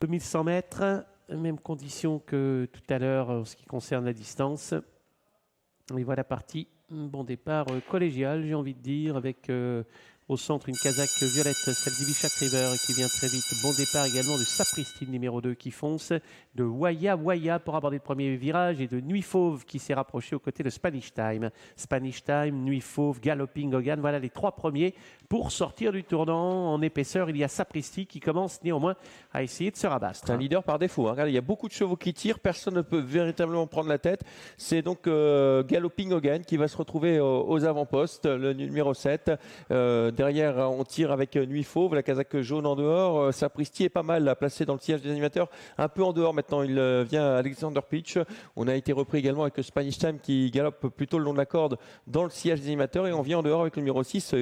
2100 mètres, même condition que tout à l'heure en ce qui concerne la distance. Et voilà parti, bon départ collégial, j'ai envie de dire, avec au centre une casaque violette, celle d'Ivichak River qui vient très vite. Bon départ également de Sapristi, numéro 2 qui fonce, de Waya Waya pour aborder le premier virage et de Nuit Fauve qui s'est rapproché aux côtés de Spanish Time. Spanish Time, Nuit Fauve, Galloping Hogan, voilà les trois premiers pour sortir du tournant. En épaisseur, il y a Sapristi qui commence néanmoins à essayer de se rabattre. C'est un leader par défaut. Hein. Regardez, il y a beaucoup de chevaux qui tirent, personne ne peut véritablement prendre la tête. C'est donc Galloping Hogan qui va se retrouver aux avant-postes, le numéro 7. Derrière, on tire avec Nuit Fauve, la casaque jaune en dehors. Sapristi est pas mal là, placé dans le sillage des animateurs, un peu en dehors maintenant. Il vient à Alexander Pitch. On a été repris également avec Spanish Time qui galope plutôt le long de la corde dans le sillage des animateurs. Et on vient en dehors avec le numéro 6,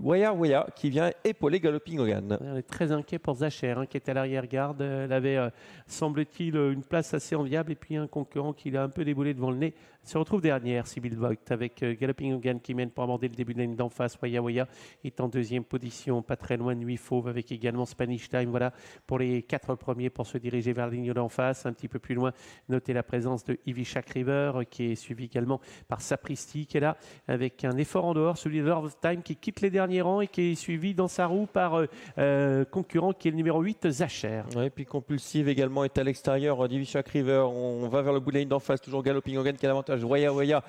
Waya Waya, qui vient épauler Galloping Hogan. On est très inquiet pour Zacher, qui est à l'arrière-garde. Elle avait, semble-t-il, une place assez enviable et puis un concurrent qui l'a un peu déboulé devant le nez. Elle se retrouve dernière, Sibyl Voigt, avec Galloping Hogan qui mène pour aborder le début de la ligne d'en face. Waya Waya est en deuxième position, pas très loin de Nuit Fauve, avec également Spanish Time. Voilà pour les quatre premiers pour se diriger vers la ligne d'en face. Un petit peu plus loin, notez la présence de Ivichak River, qui est suivi également par Sapristi, qui est là, avec un effort en dehors, celui de Lord of Time, qui quitte les derniers rangs et qui est suivi dans sa roue par concurrent qui est le numéro 8, Zacher. Et puis Compulsive également est à l'extérieur d'Ivichak River. On va vers le bout de la ligne d'en face, toujours Galloping Hogan qui a l'avantage. Waya Waya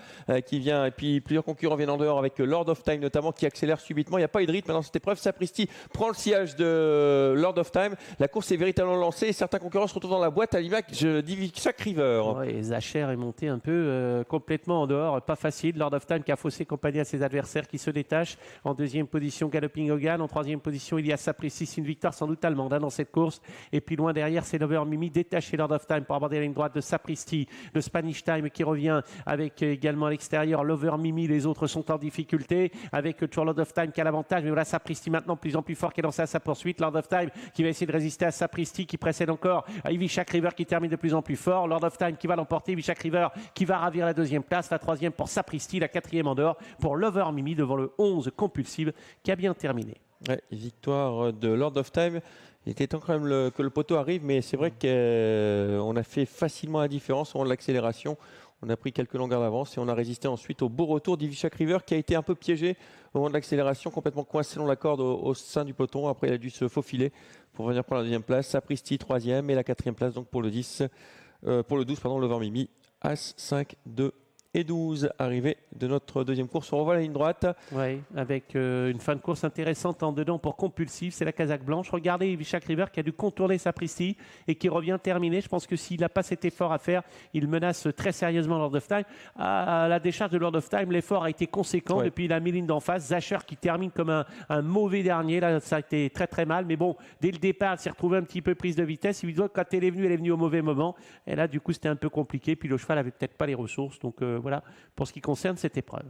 qui vient, et puis plusieurs concurrents viennent en dehors avec Lord of Time notamment qui accélère subitement. Il n'y a pas eu de rythme dans cette épreuve. Sapristi prend le sillage de Lord of Time. La course est véritablement lancée et certains concurrents se retrouvent dans la boîte à l'image d'Ivichak River. Ouais, Zacher est monté un peu complètement en dehors, pas facile. Lord of Time qui a faussé compagnie à ses adversaires qui se détachent. En deuxième position, Galloping Hogan. En troisième position, il y a Sapristi, une victoire sans doute allemande dans cette course. Et puis loin derrière, c'est Lover Mimi détaché Lord of Time pour aborder la ligne droite de Sapristi. Le Spanish Time qui revient avec également à l'extérieur Lover Mimi. Les autres sont en difficulté avec toujours Lord of Time qui a l'avantage. Mais voilà Sapristi maintenant de plus en plus fort qui est lancé à sa poursuite. Lord of Time qui va essayer de résister à Sapristi qui précède encore à Ivichak River qui termine de plus en plus fort. Lord of Time qui va l'emporter. Ivichak River qui va ravir la deuxième place. La troisième pour Sapristi. La quatrième en dehors pour Lover Mimi devant le 11 Compulsive qui a bien terminé. Ouais, victoire de Lord of Time. Il était temps quand même que le poteau arrive, mais c'est vrai qu'on a fait facilement la différence au moment de l'accélération. On a pris quelques longueurs d'avance et on a résisté ensuite au beau retour d'Ivichak River qui a été un peu piégé au moment de l'accélération, complètement coincé dans la corde au sein du peloton. Après, il a dû se faufiler pour venir prendre la deuxième place. Sapristi, troisième, et la quatrième place donc pour le 12, Lover Mimi, As, 5, 2 et 12, arrivée de notre deuxième course. On revoit la ligne droite. Oui, avec une fin de course intéressante en dedans pour Compulsive. C'est la casaque blanche. Regardez Ivichak River qui a dû contourner Sapristi et qui revient terminer. Je pense que s'il n'a pas cet effort à faire, il menace très sérieusement Lord of Time. À la décharge de Lord of Time, l'effort a été conséquent depuis la ligne d'en face. Zacher qui termine comme un mauvais dernier. Là, ça a été très très mal. Mais bon, dès le départ, elle s'est retrouvée un petit peu prise de vitesse. Il dit quand elle est venue au mauvais moment. Et là, du coup, c'était un peu compliqué. Puis le cheval avait peut-être pas les ressources. Donc voilà pour ce qui concerne cette épreuve.